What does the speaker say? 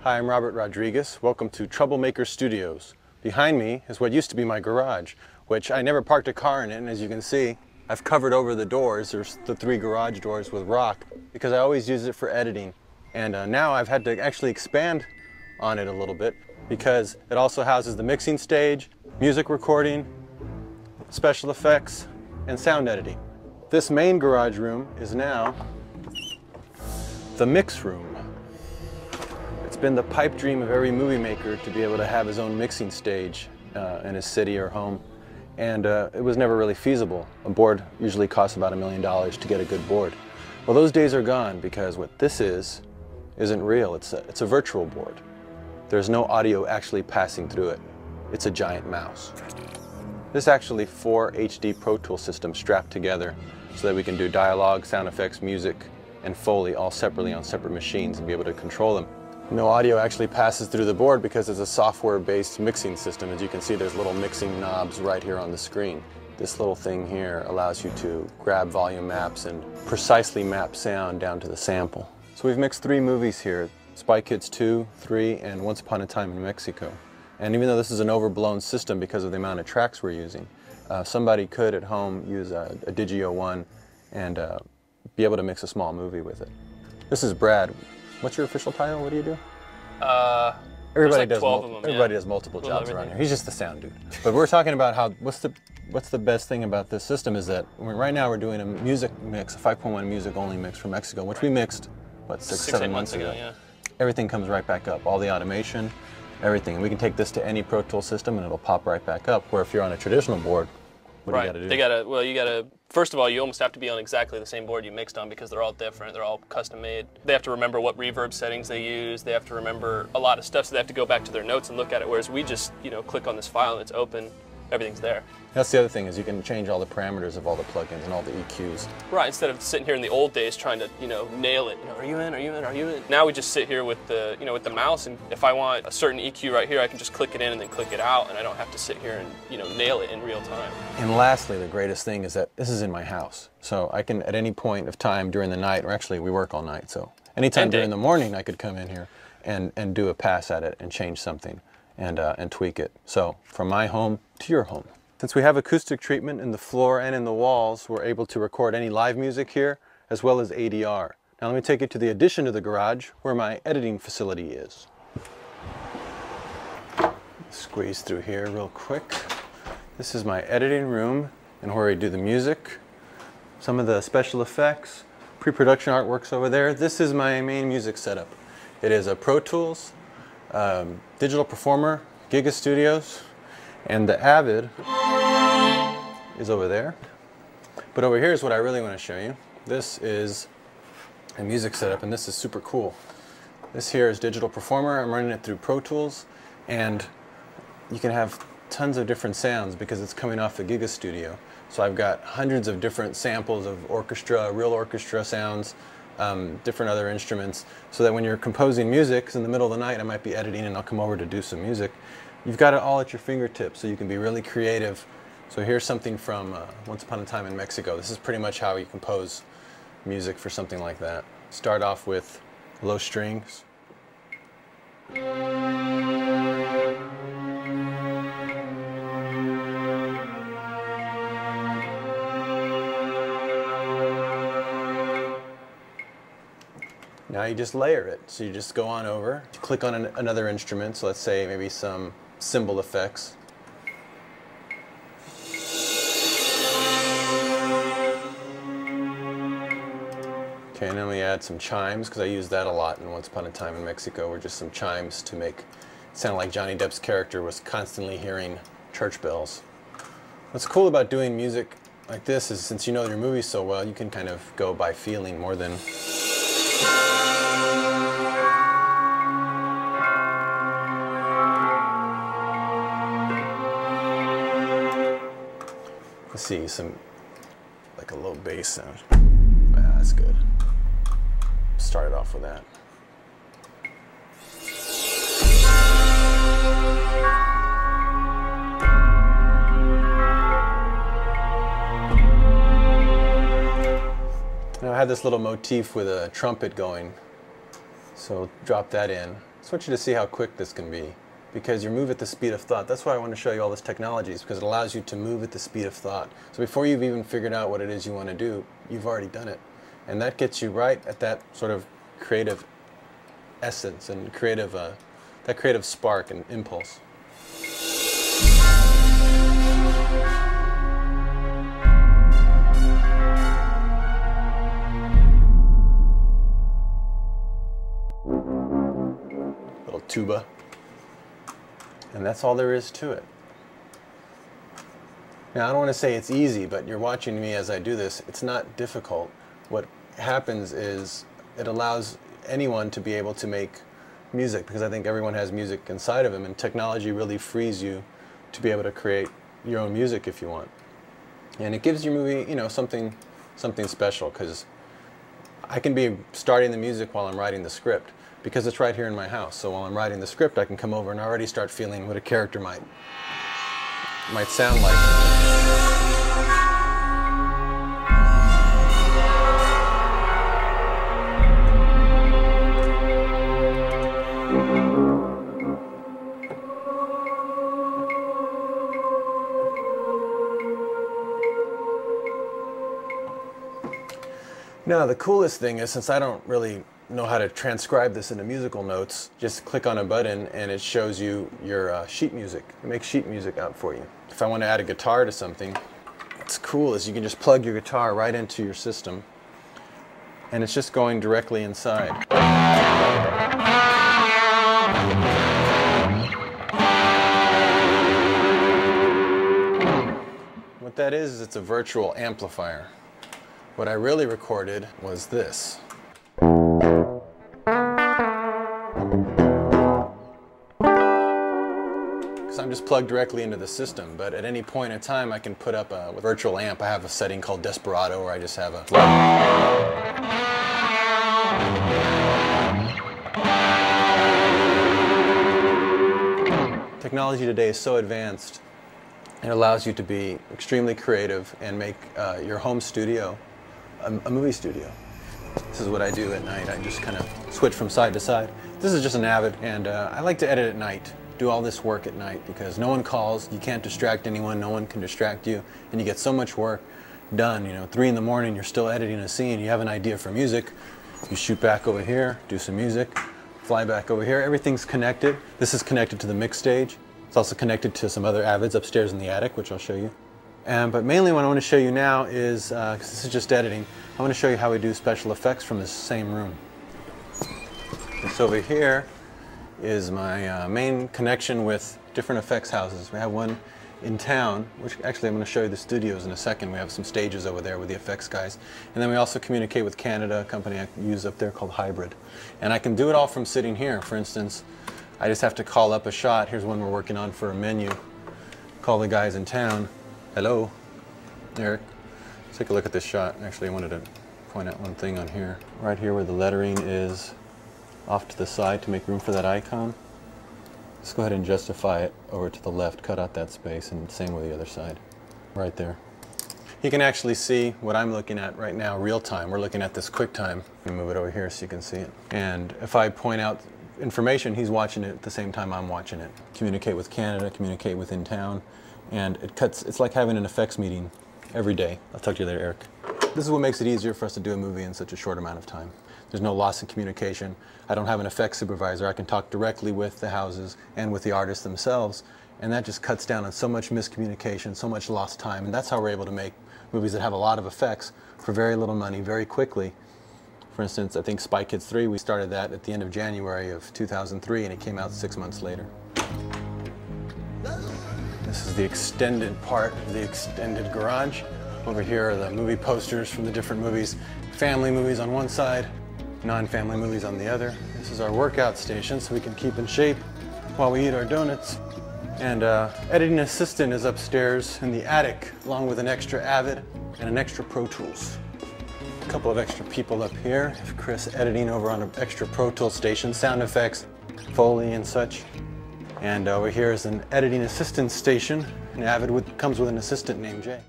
Hi, I'm Robert Rodriguez. Welcome to Troublemaker Studios. Behind me is what used to be my garage, which I never parked a car in it, and as you can see, I've covered over the doors. There's the 3 garage doors with rock because I always use it for editing. And now I've had to actually expand on it a little bit because it also houses the mixing stage, music recording, special effects, and sound editing. This main garage room is now the mix room. It's been the pipe dream of every movie maker to be able to have his own mixing stage in his city or home, and it was never really feasible. A board usually costs about $1 million to get a good board. Well, those days are gone because what this isn't real. It's a virtual board. There's no audio actually passing through it. It's a giant mouse. This is actually 4 HD Pro Tools systems strapped together so that we can do dialogue, sound effects, music, and Foley all separately on separate machines and be able to control them. No audio actually passes through the board because it's a software-based mixing system. As you can see, there's little mixing knobs right here on the screen. This little thing here allows you to grab volume maps and precisely map sound down to the sample. So we've mixed 3 movies here, Spy Kids 2, 3, and Once Upon a Time in Mexico. And even though this is an overblown system because of the amount of tracks we're using, somebody could at home use a Digio 1 and be able to mix a small movie with it. This is Brad. What's your official title? What do you do? Everybody does multiple jobs around here. He's just the sound dude. But we're talking about how what's the best thing about this system is that right now we're doing a music mix, a 5.1 music only mix from Mexico, which we mixed what 6-7 months ago. Yeah. Everything comes right back up. All the automation, everything. And we can take this to any Pro Tools system and it'll pop right back up. Where if you're on a traditional board, what do you got to do? You gotta, first of all, you almost have to be on exactly the same board you mixed on because they're all different, they're all custom made. They have to remember what reverb settings they use, they have to remember a lot of stuff, so they have to go back to their notes and look at it, whereas we just, click on this file and it's open, everything's there. That's the other thing, is you can change all the parameters of all the plugins and all the EQs. Right, instead of sitting here in the old days trying to, nail it. Are you in, are you in, are you in? Now we just sit here with the, with the mouse, and if I want a certain EQ right here, I can just click it in and then click it out, and I don't have to sit here and, nail it in real time. And lastly, the greatest thing is that this is in my house. So I can, at any point of time during the night, or actually we work all night, so anytime during the morning I could come in here and do a pass at it and change something and tweak it. So from my home to your home. Since we have acoustic treatment in the floor and in the walls, we're able to record any live music here, as well as ADR. Now let me take you to the addition to the garage, where my editing facility is. Squeeze through here real quick. This is my editing room, and where I do the music, some of the special effects, pre-production artworks over there. This is my main music setup. It is a Pro Tools, Digital Performer, Giga Studios, and the Avid is over there. But over here is what I really want to show you. This is a music setup, and this is super cool. This here is Digital Performer. I'm running it through Pro Tools, and you can have tons of different sounds because it's coming off the Giga Studio. So I've got hundreds of different samples of orchestra, real orchestra sounds, different other instruments, so that when you're composing music, 'cause in the middle of the night I might be editing and I'll come over to do some music, you've got it all at your fingertips, so you can be really creative. So here's something from Once Upon a Time in Mexico. This is pretty much how you compose music for something like that. Start off with low strings. Now you just layer it. So you just go on over, click on another instrument, so let's say maybe some cymbal effects. Okay, and then we add some chimes, because I use that a lot in Once Upon a Time in Mexico, where just some chimes to make it sound like Johnny Depp's character was constantly hearing church bells. What's cool about doing music like this is, since you know your movie so well, you can kind of go by feeling more than... Let's see, like a low bass sound. Yeah, that's good. Start it off with that. Now I have this little motif with a trumpet going, so drop that in. just want you to see how quick this can be, because you move at the speed of thought. That's why I want to show you all this technology, is because it allows you to move at the speed of thought. So before you've even figured out what it is you want to do, you've already done it. And that gets you right at that sort of creative essence and that creative spark and impulse. Little tuba. And that's all there is to it. Now, I don't want to say it's easy, but you're watching me as I do this. It's not difficult. What happens is it allows anyone to be able to make music, because I think everyone has music inside of them, and technology really frees you to be able to create your own music if you want. And it gives your movie, you know, something special, because I can be starting the music while I'm writing the script, because it's right here in my house. So while I'm writing the script, I can come over and already start feeling what a character might sound like. Now, the coolest thing is, since I don't really know how to transcribe this into musical notes, just click on a button and it shows you your sheet music. It makes sheet music out for you. If I want to add a guitar to something, what's cool is you can just plug your guitar right into your system and it's just going directly inside. What that is it's a virtual amplifier. What I really recorded was this. Because I'm just plugged directly into the system, but at any point in time I can put up a virtual amp. I have a setting called Desperado where I just have a... Technology today is so advanced, it allows you to be extremely creative and make your home studio a movie studio. This is what I do at night. I just kind of switch from side to side. This is just an Avid, and I like to edit at night, do all this work at night, because no one calls, you can't distract anyone, no one can distract you, and you get so much work done. You know, 3 in the morning, you're still editing a scene, you have an idea for music, you shoot back over here, do some music, fly back over here, everything's connected. This is connected to the mix stage. It's also connected to some other Avids upstairs in the attic, which I'll show you. But mainly what I want to show you now is, because this is just editing, I want to show you how we do special effects from this same room. This over here is my main connection with different effects houses. We have one in town, which actually I'm going to show you the studios in a second. We have some stages over there with the effects guys. And then we also communicate with Canada, a company I use up there called Hybrid. And I can do it all from sitting here. For instance, I just have to call up a shot. Here's one we're working on for a menu. Call the guys in town. Hello, Eric. Let's take a look at this shot. Actually, I wanted to point out one thing on here. Right here where the lettering is off to the side to make room for that icon. Let's go ahead and justify it over to the left, cut out that space, and same with the other side. Right there. You can actually see what I'm looking at right now, real time. We're looking at this QuickTime. Let me move it over here so you can see it. And if I point out information, he's watching it at the same time I'm watching it. Communicate with Canada, communicate with in town. And it's like having an effects meeting every day. I'll talk to you later, Eric. This is what makes it easier for us to do a movie in such a short amount of time. There's no loss in communication. I don't have an effects supervisor. I can talk directly with the houses and with the artists themselves, and that just cuts down on so much miscommunication, so much lost time, and that's how we're able to make movies that have a lot of effects for very little money, very quickly. For instance, I think Spy Kids 3, we started that at the end of January of 2003, and it came out 6 months later. This is the extended part of the extended garage. Over here are the movie posters from the different movies. Family movies on one side, non-family movies on the other. This is our workout station so we can keep in shape while we eat our donuts. And editing assistant is upstairs in the attic, along with an extra Avid and an extra Pro Tools. A couple of extra people up here. Chris editing over on an extra Pro Tools station, sound effects, Foley and such. And over here is an editing assistant station. An Avid comes with an assistant named Jay.